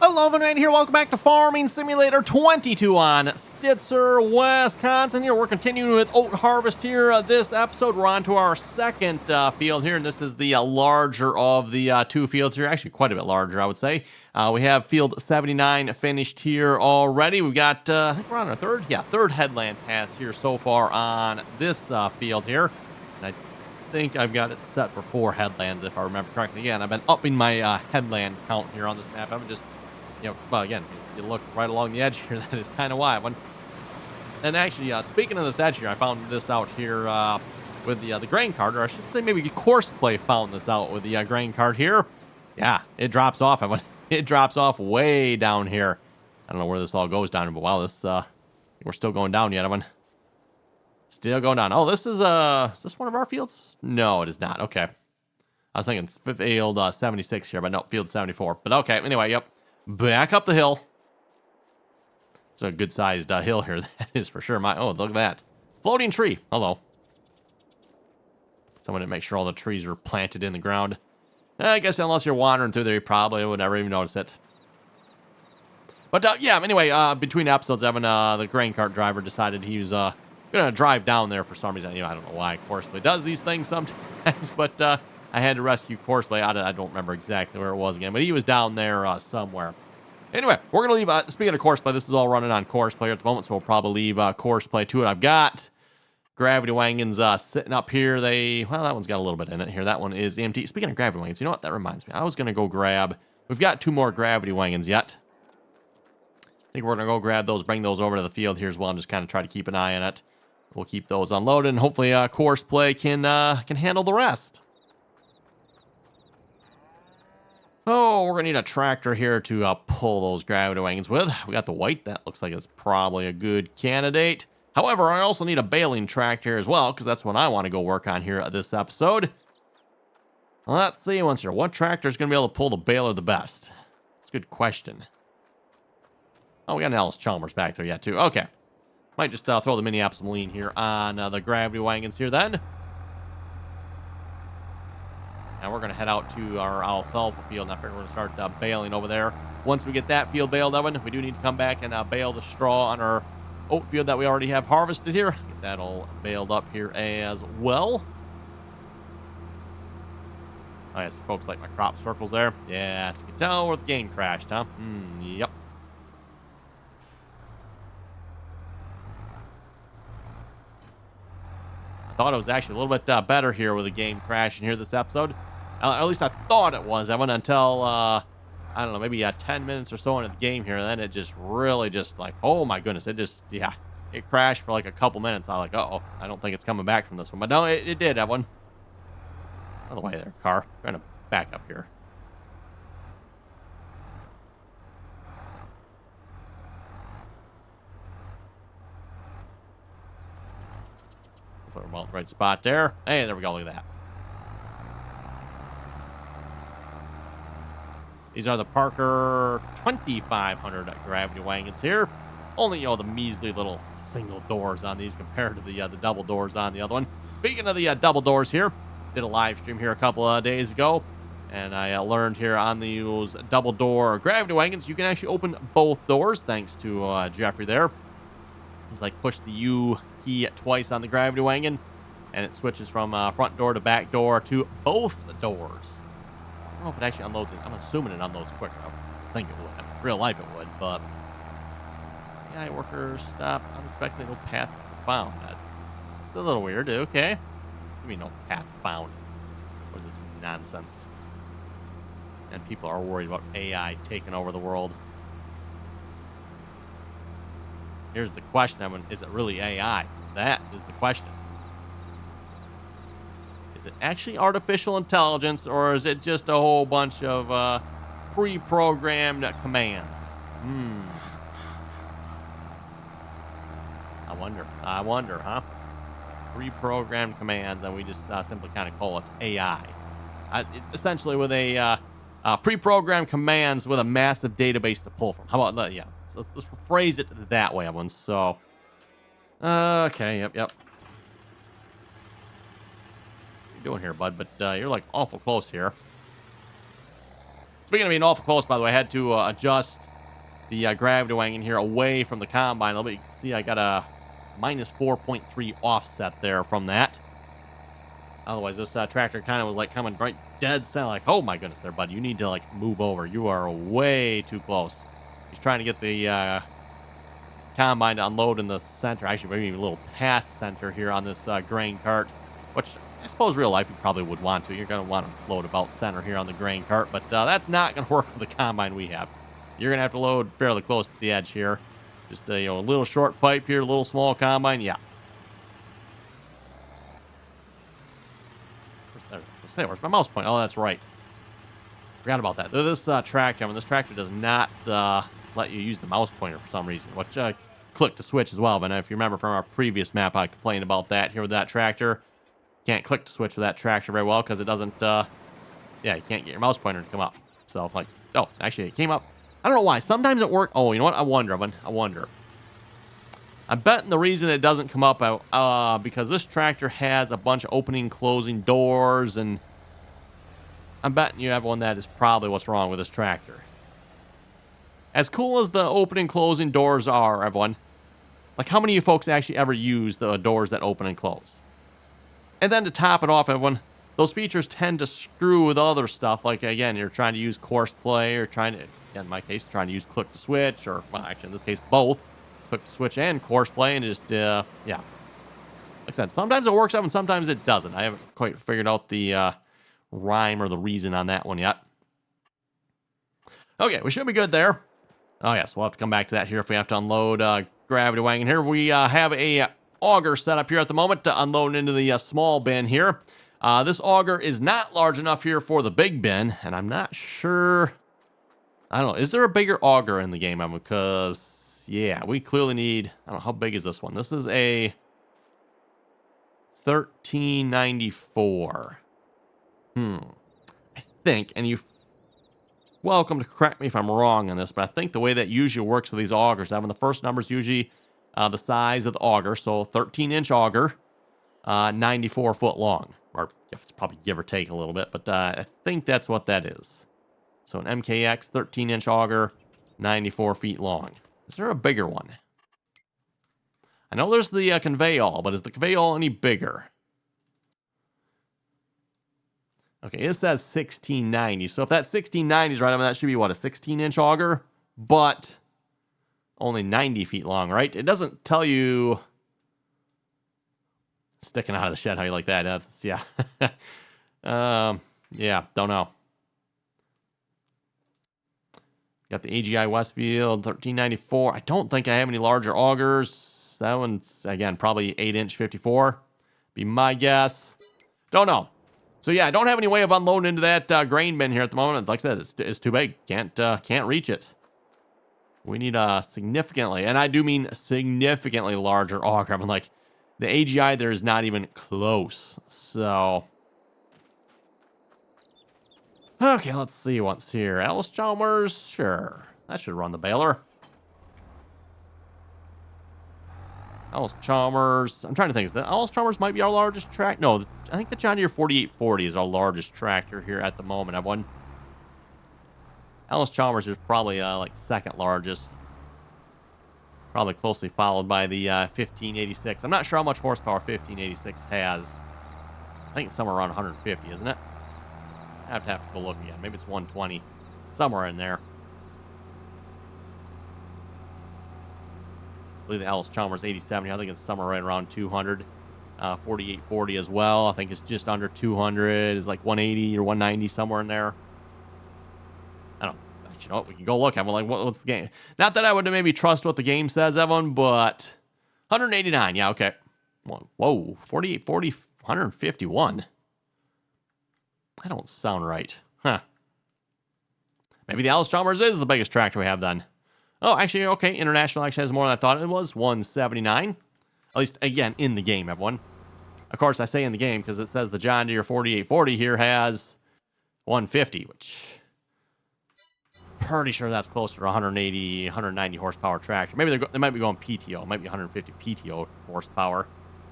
Hello, everyone here. Welcome back to Farming Simulator 22 on Stitzer, Wisconsin. Here we're continuing with oat harvest here. This episode, we're on to our second field here, and this is the larger of the two fields here. Actually, quite a bit larger, I would say. We have field 79 finished here already. We've got, I think we're on our third headland pass here so far on this field here. And I think I've got it set for 4 headlands, if I remember correctly. Again, I've been upping my headland count here on this map. I'm just, well, again, you look right along the edge here, that is kind of why. And actually, speaking of this edge here, I found this out here with the grain cart, or I should say maybe Courseplay found this out with the grain cart here. Yeah, it drops off. It drops off way down here. I don't know where this all goes down, but wow, this we're still going down yet. Still going down. Oh, this is this one of our fields? No, it is not. Okay. I was thinking field 76 here, but no, field 74. But okay, anyway, yep. Back up the hill. It's a good-sized hill here, that is for sure. Oh, look at that. Floating tree. Hello. Someone didn't make sure all the trees were planted in the ground. I guess unless you're wandering through there, you probably would never even notice it. But, yeah, anyway, between episodes, Evan, the grain cart driver decided he was going to drive down there for some reason. I don't know why Courseplay does these things sometimes, but I had to rescue Courseplay. I don't remember exactly where it was again, but he was down there somewhere. Anyway, we're going to leave, speaking of Courseplay, this is all running on Courseplay at the moment, so we'll probably leave Courseplay to it. I've got gravity wagons sitting up here. Well, that one's got a little bit in it here. That one is empty. Speaking of gravity wagons, you know what? That reminds me. I was going to go grab, we've got 2 more gravity wagons yet. I think we're going to go grab those, bring those over to the field here as well, and just kind of try to keep an eye on it. We'll keep those unloaded, and hopefully Courseplay can handle the rest. Oh, we're going to need a tractor here to pull those gravity wagons with. We got the white. That looks like it's probably a good candidate. However, I also need a baling tractor as well, because that's what I want to go work on here this episode. Let's see once here. What tractor is going to be able to pull the baler the best? It's a good question. Oh, we got an Alice Chalmers back there yet, too. Okay. Might just throw the mini Epsom here on the gravity wagons here then. And we're going to head out to our alfalfa field. And I figure we're going to start baling over there. Once we get that field baled, Evan, we do need to come back and bale the straw on our oat field that we already have harvested here. Get that all baled up here as well. Oh, yes, folks like my crop circles there. Yes, you can tell where the game crashed, huh? Yep. I thought it was actually a little bit better here with the game crashing here this episode. At least I thought it was, Evan, until, I don't know, maybe 10 minutes or so into the game here. And then it just really just like, oh my goodness, it just, yeah, it crashed for like a couple minutes. I was like, uh-oh, I don't think it's coming back from this one. But no, it did, Evan. Out of the way there, car. Trying to back up here. Put them all in the right spot there. Hey, there we go. Look at that. These are the Parker 2500 gravity wagons here. Only, the measly little single doors on these compared to the double doors on the other one. Speaking of the double doors here, did a live stream here a couple of days ago, and I learned here on those double door gravity wagons, you can actually open both doors, thanks to Jeffrey there. He's like pushed the U key twice on the gravity wagon, and it switches from front door to back door to both the doors. I don't know if it actually unloads it. I'm assuming it unloads quicker. I think it would. In real life it would, but AI workers stop. Unexpectedly no path found. That's a little weird. Okay. What do you mean no path found? What is this nonsense? And people are worried about AI taking over the world. Here's the question, Evan. Is it really AI? That is the question. Is it actually artificial intelligence, or is it just a whole bunch of pre-programmed commands? I wonder, huh? Pre-programmed commands, and we just simply kind of call it AI. Essentially with a pre-programmed commands with a massive database to pull from. How about that? Yeah. So let's phrase it that way, everyone. So, okay, yep. Doing here, bud, but you're like awful close here. Speaking of being awful close, by the way, I had to adjust the gravity wagon here away from the combine a little bit. You can see I got a minus 4.3 offset there from that. Otherwise, this tractor kind of was like coming right dead center. Like, oh my goodness there, buddy. You need to like move over. You are way too close. He's trying to get the combine to unload in the center. Actually, maybe even a little past center here on this grain cart, which I suppose real life you probably would want to. You're going to want to load about center here on the grain cart, but that's not going to work with the combine we have. You're going to have to load fairly close to the edge here. Just a little short pipe here, a little small combine. Yeah. Where's my mouse point? Oh, that's right. Forgot about that. This tractor, this tractor does not let you use the mouse pointer for some reason, which click to switch as well. But if you remember from our previous map, I complained about that here with that tractor. Can't click to switch with that tractor very well because it doesn't, yeah, you can't get your mouse pointer to come up. So, like, oh, actually, it came up. I don't know why. Sometimes it works. Oh, you know what? I wonder. I'm betting the reason it doesn't come up because this tractor has a bunch of opening, closing doors, and I'm betting you everyone that is probably what's wrong with this tractor. As cool as the opening, closing doors are, everyone, like how many of you folks actually ever use the doors that open and close? And then to top it off, everyone, those features tend to screw with other stuff. Like, again, you're trying to use Courseplay or trying to, in my case, trying to use click to switch, or, well, actually, in this case, both. Click to switch and Courseplay, and just, yeah. Like I said, sometimes it works out and sometimes it doesn't. I haven't quite figured out the rhyme or the reason on that one yet. Okay, we should be good there. Oh, yes, we'll have to come back to that here if we have to unload gravity wagon here. We have a auger set up here at the moment to unload into the small bin here. This auger is not large enough here for the big bin, and I'm not sure. I don't know. Is there a bigger auger in the game? Because, yeah, we clearly need, I don't know, how big is this one? This is a 1394. I think, and you welcome to correct me if I'm wrong on this, but I think the way that usually works with these augers, having the first number is usually the size of the auger, so 13-inch auger, 94 foot long, or it's probably give or take a little bit, but I think that's what that is. So an MKX 13-inch auger, 94 feet long. Is there a bigger one? I know there's the conveyall, but is the conveyall any bigger? Okay, it says 1690. So if that 1690 is right, I mean, that should be, what, a 16-inch auger? But only 90 feet long, right? It doesn't tell you sticking out of the shed. How you like that? That's, yeah. Yeah, don't know. Got the AGI Westfield 1394. I don't think I have any larger augers. That one's, again, probably 8-inch 54. Be my guess. Don't know. So yeah, I don't have any way of unloading into that grain bin here at the moment. Like I said, it's too big. Can't reach it. We need a significantly, and I do mean significantly larger auger. I mean, like, the AGI there is not even close. So, okay, let's see what's here. Alice Chalmers, sure. That should run the baler. Alice Chalmers. I'm trying to think. Is that Alice Chalmers might be our largest tractor? No, I think the John Deere 4840 is our largest tractor here at the moment. I've won. Alice Chalmers is probably like second largest. Probably closely followed by the 1586. I'm not sure how much horsepower 1586 has. I think it's somewhere around 150, isn't it? I have to go look again. Maybe it's 120. Somewhere in there. I believe the Alice Chalmers 8070, I think it's somewhere right around 200. 4840 as well. I think it's just under 200. It's like 180 or 190, somewhere in there. I don't know. You know what? We can go look. I'm like, what's the game? Not that I would maybe trust what the game says, Evan, but 189. Yeah, okay. Whoa, 4840, 151. That don't sound right. Huh. Maybe the Alice Chalmers is the biggest tractor we have then. Oh, actually, okay. International actually has more than I thought it was. 179. At least, again, in the game, everyone. Of course, I say in the game because it says the John Deere 4840 here has 150, which pretty sure that's closer to 180, 190 horsepower tractor. Maybe they might be going PTO. It might be 150 PTO horsepower.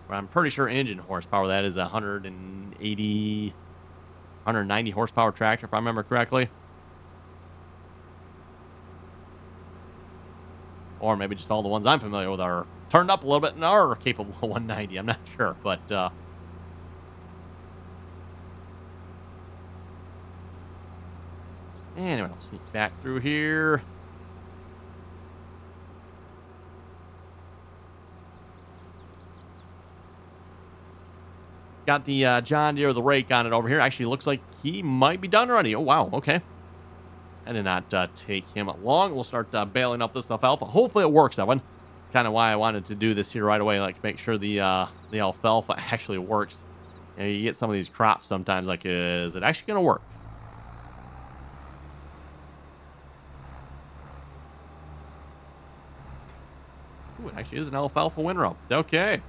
But I'm pretty sure engine horsepower, that is 180, 190 horsepower tractor, if I remember correctly. Or maybe just all the ones I'm familiar with are turned up a little bit and are capable of 190. I'm not sure, but anyway, I'll sneak back through here. Got the John Deere, the rake on it over here. Actually, looks like he might be done already. Oh, wow. Okay. I did not take him long. We'll start baling up this alfalfa. Hopefully it works, Evan. It's kind of why I wanted to do this here right away. Like, make sure the alfalfa actually works. You know, you get some of these crops sometimes, like, is it actually going to work? Ooh, it actually is an alfalfa windrow. Okay.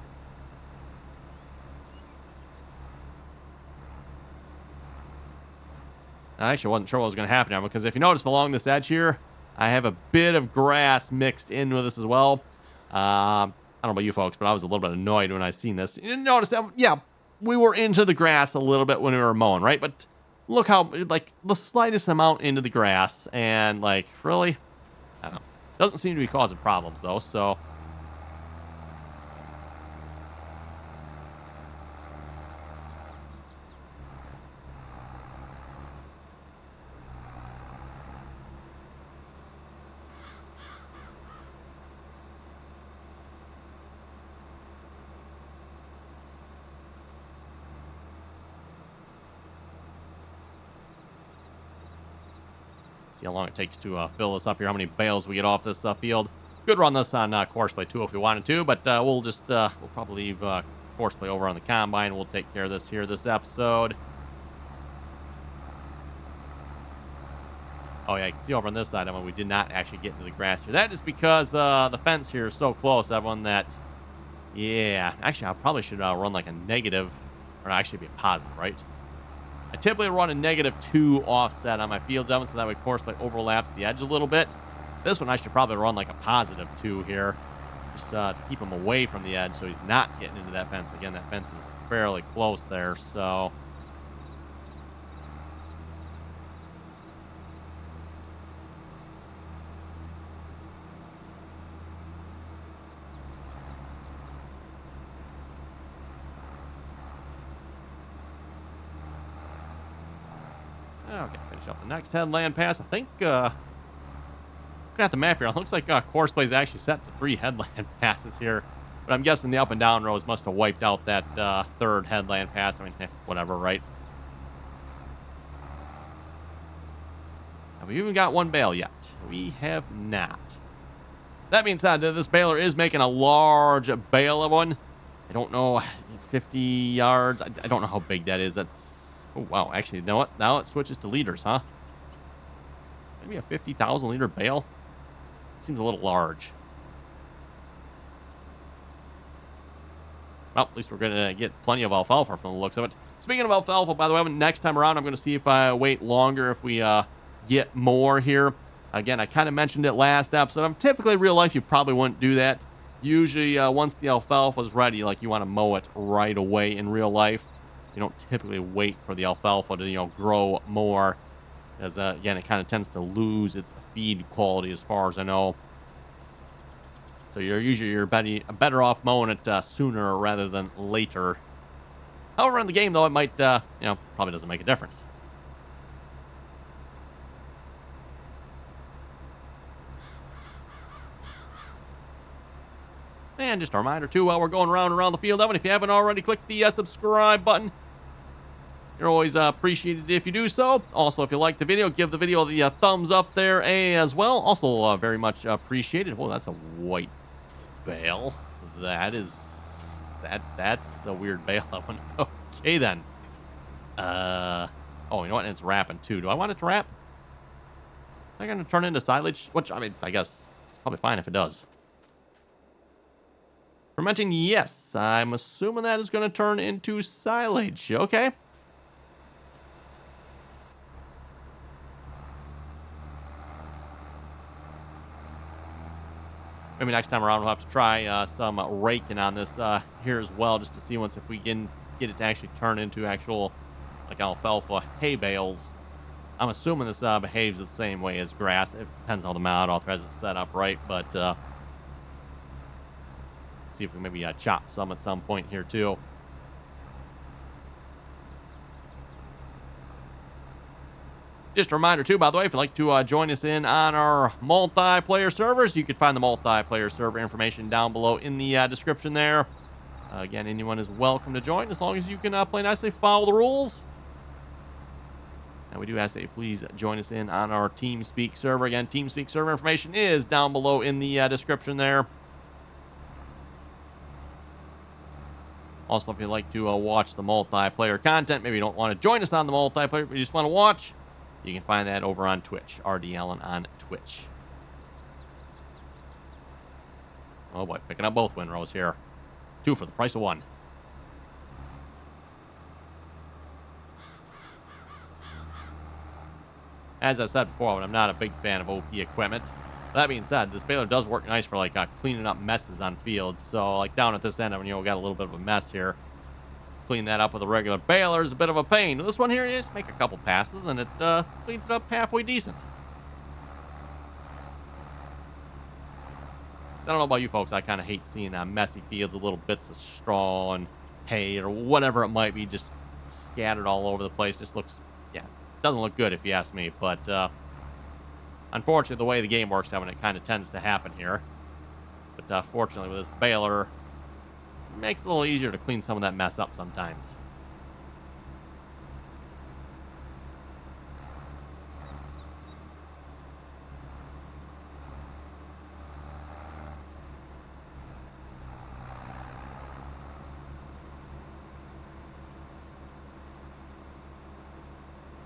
I actually wasn't sure what was going to happen now, because if you notice along this edge here, I have a bit of grass mixed in with this as well. I don't know about you folks, but I was a little bit annoyed when I seen this. You didn't notice that, yeah, we were into the grass a little bit when we were mowing, right? But look how, like, the slightest amount into the grass, and, like, really? I don't know. Doesn't seem to be causing problems, though, so... See how long it takes to fill this up here, how many bales we get off this field. Could run this on Courseplay too if we wanted to, but we'll probably leave Courseplay over on the combine. We'll take care of this here this episode. Oh yeah, you can see over on this side, we did not actually get into the grass here. That is because the fence here is so close, everyone, that, yeah, actually I probably should run like a negative, or actually be a positive, right? I typically run a -2 offset on my fields, Evan, so that way Courseplay overlaps the edge a little bit. This one I should probably run like a +2 here, just to keep him away from the edge so he's not getting into that fence. Again, that fence is fairly close there, so... Okay, finish up the next headland pass. I think, looking at the map here, it looks like Courseplay is actually set to 3 headland passes here. But I'm guessing the up and down rows must have wiped out that third headland pass. I mean, whatever, right? Have we even got one bale yet? We have not. That being said, this baler is making a large bale of one. I don't know, 50 yards. I don't know how big that is. That's... Oh, wow. Actually, you know what? Now it switches to liters, huh? Maybe a 50,000 liter bale? Seems a little large. Well, at least we're going to get plenty of alfalfa from the looks of it. Speaking of alfalfa, by the way, next time around, I'm going to see if I wait longer, if we get more here. Again, I kind of mentioned it last episode. Typically, in real life, you probably wouldn't do that. Usually, once the alfalfa is ready, like, you want to mow it right away in real life. You don't typically wait for the alfalfa to, grow more. As, again, it kind of tends to lose its feed quality as far as I know. So you're better off mowing it sooner rather than later. However, in the game, though, it might, probably doesn't make a difference. And just a reminder, too, while we're going round and around the field, Evan, if you haven't already, click the subscribe button. You're always appreciated if you do so. Also, if you like the video, give the video the thumbs up there as well. Also, very much appreciated. Whoa, that's a white bale. That's a weird bale. Okay, then. Oh, you know what? And it's wrapping, too. Do I want it to wrap? Am I going to turn into silage? Which, I mean, I guess it's probably fine if it does. Fermenting, yes. I'm assuming that is going to turn into silage. Okay. Maybe next time around we'll have to try some raking on this here as well, just to see if we can get it to actually turn into actual, like, alfalfa hay bales. I'm assuming this behaves the same way as grass. It depends on how the model has it set up, right? But See if we can maybe chop some at some point here, too. Just a reminder, too, by the way, if you'd like to join us in on our multiplayer servers, you can find the multiplayer server information down below in the description there. Again, anyone is welcome to join as long as you can play nicely, follow the rules. And we do ask that you please join us in on our Teamspeak server. Again, Teamspeak server information is down below in the description there. Also, if you'd like to watch the multiplayer content, maybe you don't want to join us on the multiplayer, but you just want to watch, you can find that over on Twitch. RDAllen on Twitch. Oh boy, picking up both windrows here. 2 for the price of 1. As I said before, I'm not a big fan of OP equipment. That being said, this baler does work nice for like cleaning up messes on fields. So like down at this end, we got a little bit of a mess here. Clean that up with a regular baler is a bit of a pain. This one here, you just make a couple passes and it cleans it up halfway decent. I don't know about you folks, I kind of hate seeing messy fields with little bits of straw and hay or whatever it might be just scattered all over the place. Just looks, yeah, doesn't look good if you ask me. But unfortunately, the way the game works, it kind of tends to happen here. But fortunately, with this baler, it makes it a little easier to clean some of that mess up sometimes.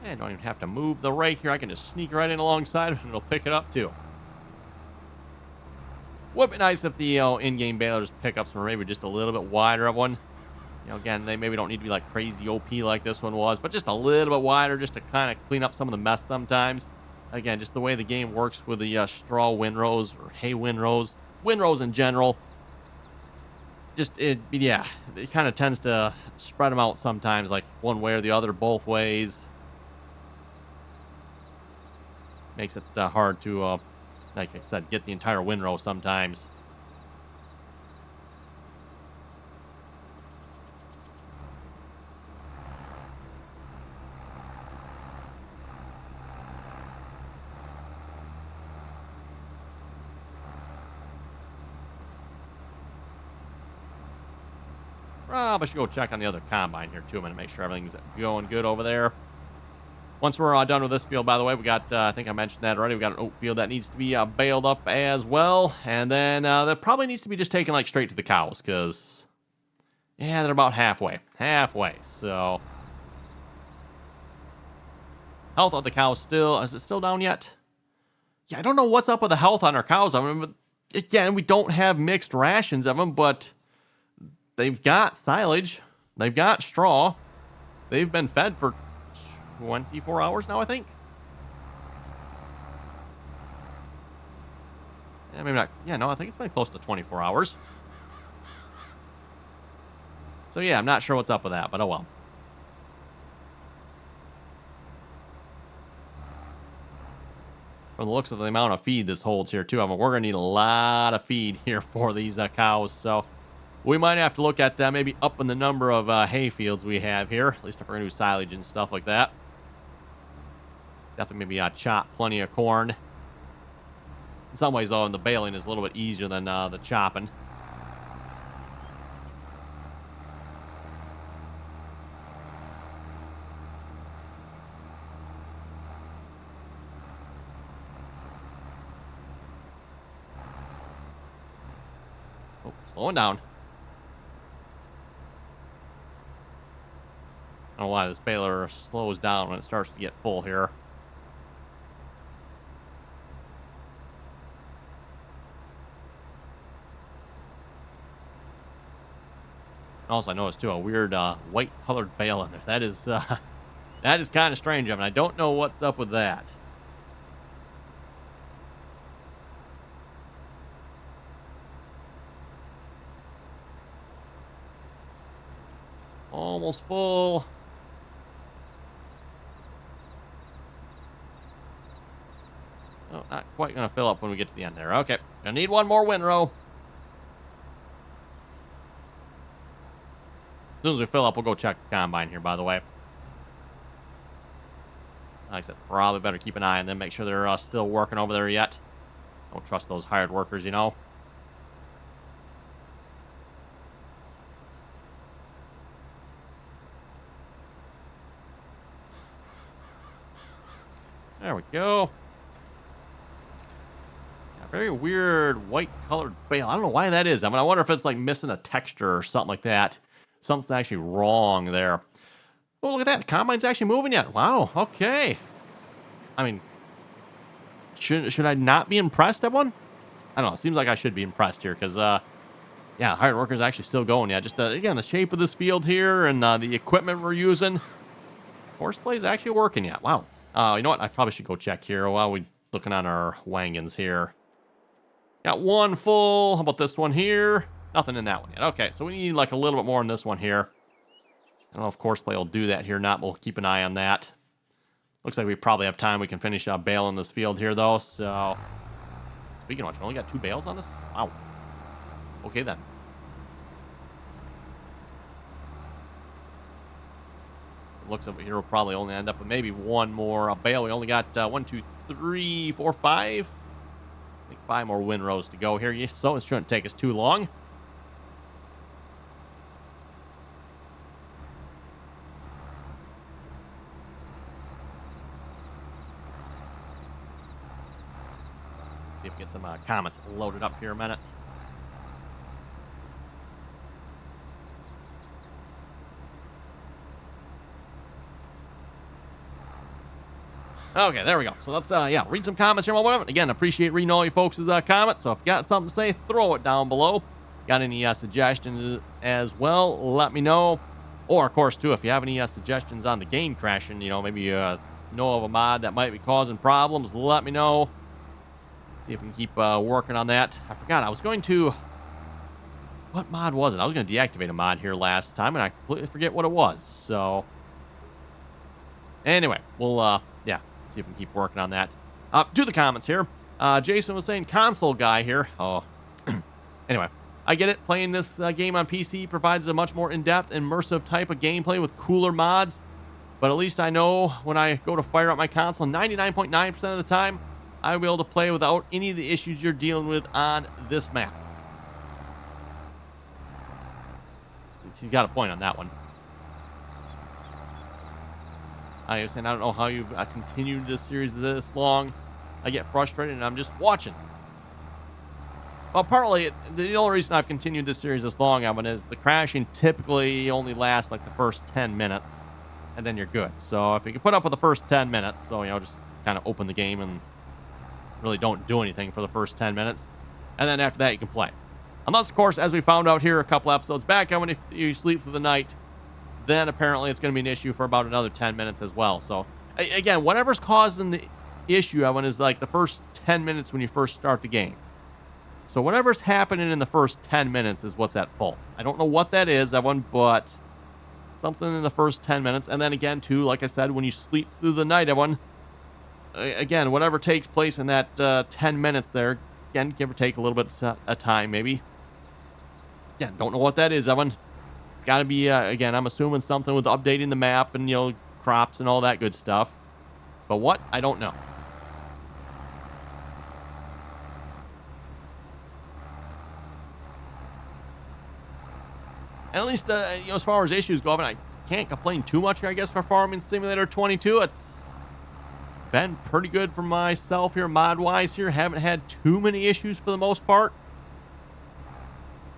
I don't even have to move the rake here. I can just sneak right in alongside it and it'll pick it up too. Would be nice if the in-game balers pick up some maybe just a little bit wider of one. Again, they maybe don't need to be like crazy OP like this one was, but just a little bit wider just to kind of clean up some of the mess sometimes. Again, just the way the game works with the straw windrows or hay windrows in general. It kind of tends to spread them out sometimes, like one way or the other, both ways. Makes it hard to, like I said, get the entire windrow sometimes. I should go check on the other combine here too. I'm going to make sure everything's going good over there. Once we're done with this field, by the way, we got, I think I mentioned that already, we got an oat field that needs to be baled up as well. And then that probably needs to be just taken like straight to the cows because, yeah, they're about halfway. So, health of the cows still, is it still down yet? Yeah, I don't know what's up with the health on our cows. I mean, again, we don't have mixed rations of them, but they've got silage. They've got straw. They've been fed for 24 hours now, I think. Yeah, maybe not. Yeah, no, I think it's been close to 24 hours. So, yeah, I'm not sure what's up with that, but oh well. From the looks of the amount of feed this holds here, too, we're going to need a lot of feed here for these cows. So, we might have to look at maybe upping the number of hay fields we have here, at least if we're going to do silage and stuff like that. Definitely maybe chop plenty of corn. In some ways, though, the baling is a little bit easier than the chopping. Oh, slowing down. I don't know why this baler slows down when it starts to get full here. Also, I noticed, too, a weird white-colored bale in there. That is kind of strange. I don't know what's up with that. Almost full. Oh, not quite going to fill up when we get to the end there. Okay, gonna need one more windrow. soon as we fill up, we'll go check the combine here, by the way. Like I said, probably better keep an eye on them, make sure they're still working over there yet. Don't trust those hired workers, you know. There we go. Yeah, very weird white colored bale. I don't know why that is. I mean, I wonder if it's like missing a texture or something like that. Something's actually wrong there. Oh, look at that. The combine's actually moving yet. Wow. Okay. I mean, should I not be impressed, everyone? I don't know. It seems like I should be impressed here because, yeah, hired workers actually still going. Yeah, just, again, the shape of this field here and the equipment we're using. Courseplay is actually working yet. Wow. You know what? I probably should go check here while we're looking on our wagons here. Got one full. How about this one here? Nothing in that one yet. Okay, so we need like a little bit more in this one here. I don't know if Courseplay will do that here or not. We'll keep an eye on that. Looks like we probably have time. We can finish baling this field here, though. So, speaking of which, we only got 2 bales on this? Wow. Okay, then. Looks over here, we'll probably only end up with maybe one more bale. We only got 1, 2, 3, 4, 5. I think 5 more windrows to go here. So it shouldn't take us too long. See if we get some comments loaded up here a minute. Okay, there we go. So let's, yeah, read some comments here while we're on it. Again, appreciate reading all you folks' comments. So if you got something to say, throw it down below. Got any suggestions as well, let me know. Or, of course, too, if you have any suggestions on the game crashing, you know, maybe you know of a mod that might be causing problems, let me know. See if we can keep working on that. I forgot, I was going to... What mod was it? I was going to deactivate a mod here last time, and I completely forget what it was. So, anyway, we'll, yeah. See if we can keep working on that. To the comments here. Jason was saying console guy here. Oh, anyway, I get it. Playing this game on PC provides a much more in-depth, immersive type of gameplay with cooler mods. But at least I know when I go to fire up my console, 99.9% of the time, I'll be able to play without any of the issues you're dealing with on this map. He's got a point on that one. I was saying, I don't know how you've continued this series this long. I get frustrated and I'm just watching. Well, partly, the only reason I've continued this series this long, Evan, is the crashing typically only lasts like the first 10 minutes. And then you're good. So if you can put up with the first 10 minutes, so, you know, just kind of open the game and really don't do anything for the first 10 minutes. And then after that, you can play. Unless, of course, as we found out here a couple episodes back, Evan, if you sleep through the night, then apparently it's going to be an issue for about another 10 minutes as well. So, again, whatever's causing the issue, Evan, is like the first 10 minutes when you first start the game. So whatever's happening in the first 10 minutes is what's at fault. I don't know what that is, Evan, but something in the first 10 minutes. And then again, too, like I said, when you sleep through the night, Evan, again, whatever takes place in that 10 minutes there, again, give or take a little bit of time, maybe. Again, don't know what that is, Evan. Got to be, again, I'm assuming something with updating the map and, you know, crops and all that good stuff. But what? I don't know. And at least, you know, as far as issues go, I can't complain too much, I guess, for Farming Simulator 22. It's been pretty good for myself here, mod-wise here. Haven't had too many issues for the most part.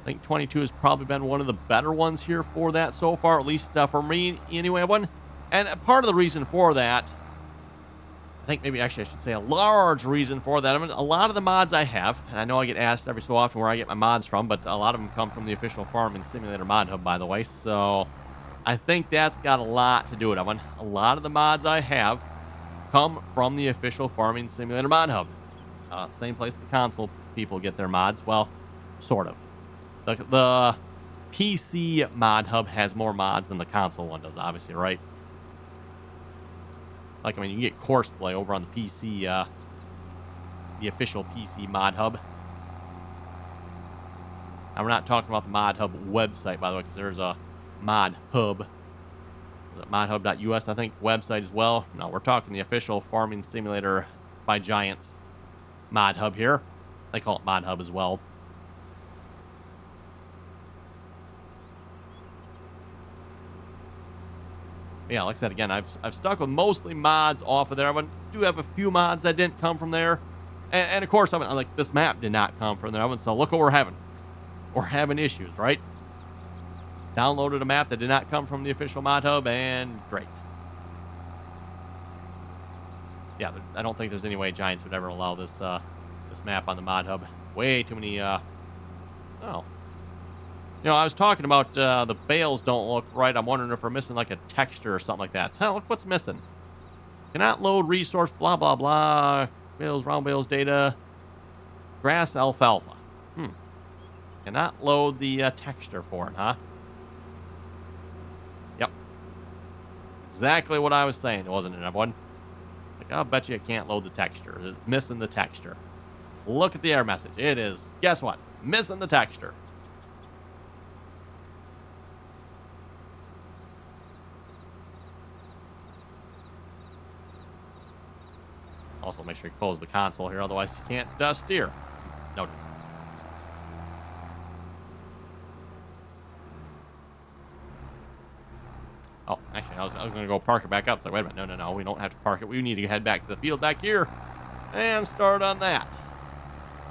I think 22 has probably been one of the better ones here for that so far, at least for me anyway. And part of the reason for that, I think maybe actually I should say a large reason for that, I mean, a lot of the mods I have, and I know I get asked every so often where I get my mods from, but a lot of them come from the official Farming Simulator mod hub, by the way. So I think that's got a lot to do with it. A lot of the mods I have come from the official Farming Simulator mod hub. Same place the console people get their mods. Well, sort of. The PC mod hub has more mods than the console one does, obviously, right? Like, I mean, you get Courseplay over on the PC, the official PC mod hub. And we're not talking about the mod hub website, by the way, because there's a mod hub. Is it modhub.us, I think, website as well? No, we're talking the official farming simulator by Giants mod hub here. They call it mod hub as well. Yeah, like I said, again, I've stuck with mostly mods off of there. I do have a few mods that didn't come from there. And of course, like, this map did not come from there. So look what we're having. We're having issues, right? Downloaded a map that did not come from the official mod hub, and great. Yeah, I don't think there's any way Giants would ever allow this this map on the mod hub. Way too many, oh. You know, I was talking about the bales don't look right. I'm wondering if we're missing like a texture or something like that. Look what's missing. Cannot load resource, blah, blah, blah. Bales, round bales data. Grass alfalfa. Cannot load the texture for it, huh? Yep. Exactly what I was saying, wasn't it, everyone? Like, I'll bet you it can't load the texture. It's missing the texture. Look at the error message. It is, guess what? Missing the texture. Also, make sure you close the console here, otherwise you can't steer. Noted. Oh, actually, I was going to go park it back up. So wait a minute. No. We don't have to park it. We need to head back to the field back here and start on that.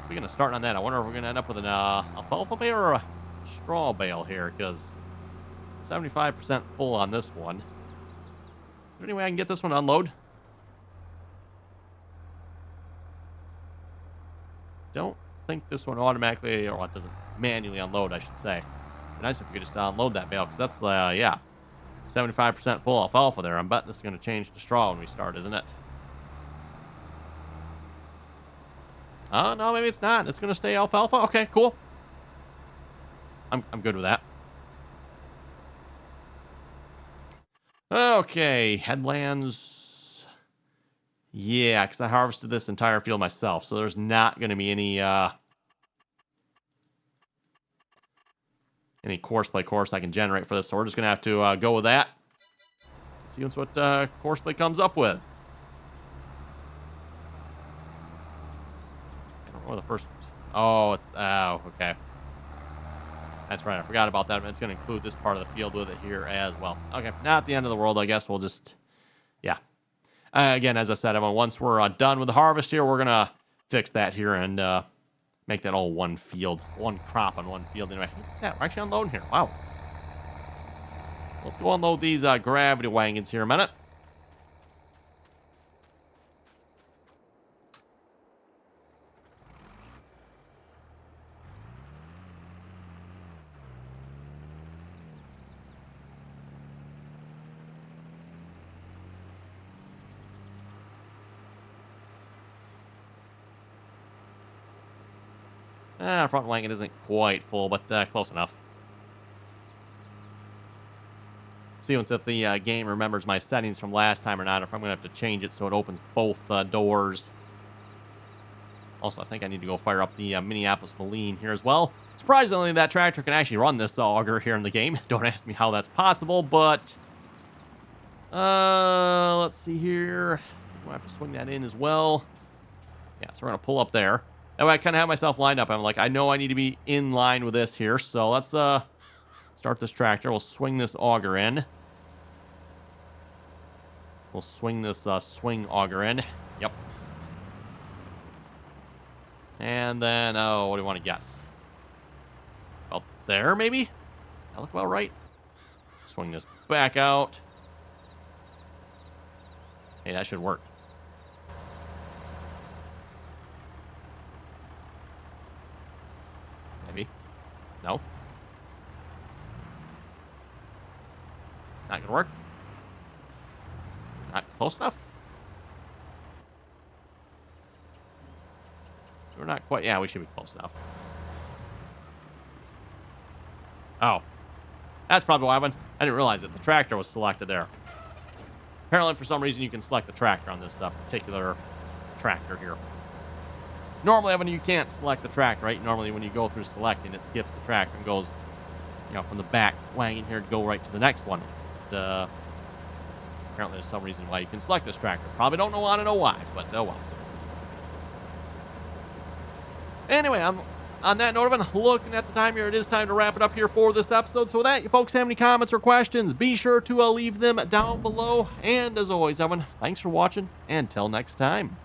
Speaking of starting on that, I wonder if we're going to end up with an alfalfa bale or a straw bale here, because 75% full on this one. Is there any way I can get this one to unload? Don't think this one automatically, or it doesn't manually unload, I should say. It'd be nice if we could just unload that bale, because that's, yeah, 75% full alfalfa there. I'm betting this is going to change to straw when we start, isn't it? Oh, no, maybe it's not. It's going to stay alfalfa. Okay, cool. I'm good with that. Okay, headlands. Yeah, because I harvested this entire field myself, so there's not going to be any Courseplay course I can generate for this. So we're just going to have to go with that. See what Courseplay comes up with. I don't know where the first... Oh, it's... Oh, okay. That's right. I forgot about that. It's going to include this part of the field with it here as well. Okay, not the end of the world, I guess. We'll just... Yeah. Again, as I said, once we're done with the harvest here, we're going to fix that here and make that all one field, one crop on one field. Anyway, yeah, we're actually unloading here. Wow. Let's go unload these gravity wagons here a minute. Front wagon isn't quite full, but close enough. See if the game remembers my settings from last time or not, if I'm going to have to change it so it opens both doors. Also, I think I need to go fire up the Minneapolis Moline here as well. Surprisingly, that tractor can actually run this auger here in the game. Don't ask me how that's possible, but... let's see here. We'll have to swing that in as well. Yeah, so we're going to pull up there. That way I kind of have myself lined up. I'm like, I know I need to be in line with this here. So let's start this tractor. We'll swing this auger in. We'll swing this swing auger in. Yep. And then, oh, what do you want to guess? About there, maybe? That look about right. Swing this back out. Hey, that should work. Maybe. No. Not gonna work. Not close enough. We're not quite... Yeah, we should be close enough. Oh. That's probably why I didn't realize it. The tractor was selected there. Apparently, for some reason, you can select the tractor on this particular tractor here. Normally, when you can't select the tractor, right? Normally, when you go through selecting, it skips the tractor and goes from the back wagon here to go right to the next one. But, apparently there's some reason why you can select this tractor. Probably don't want to know why, but oh well. Anyway, on that note, I'm looking at the time here. It is time to wrap it up here for this episode. So with that, you folks have any comments or questions, be sure to leave them down below. And as always, Evan, thanks for watching. And until next time.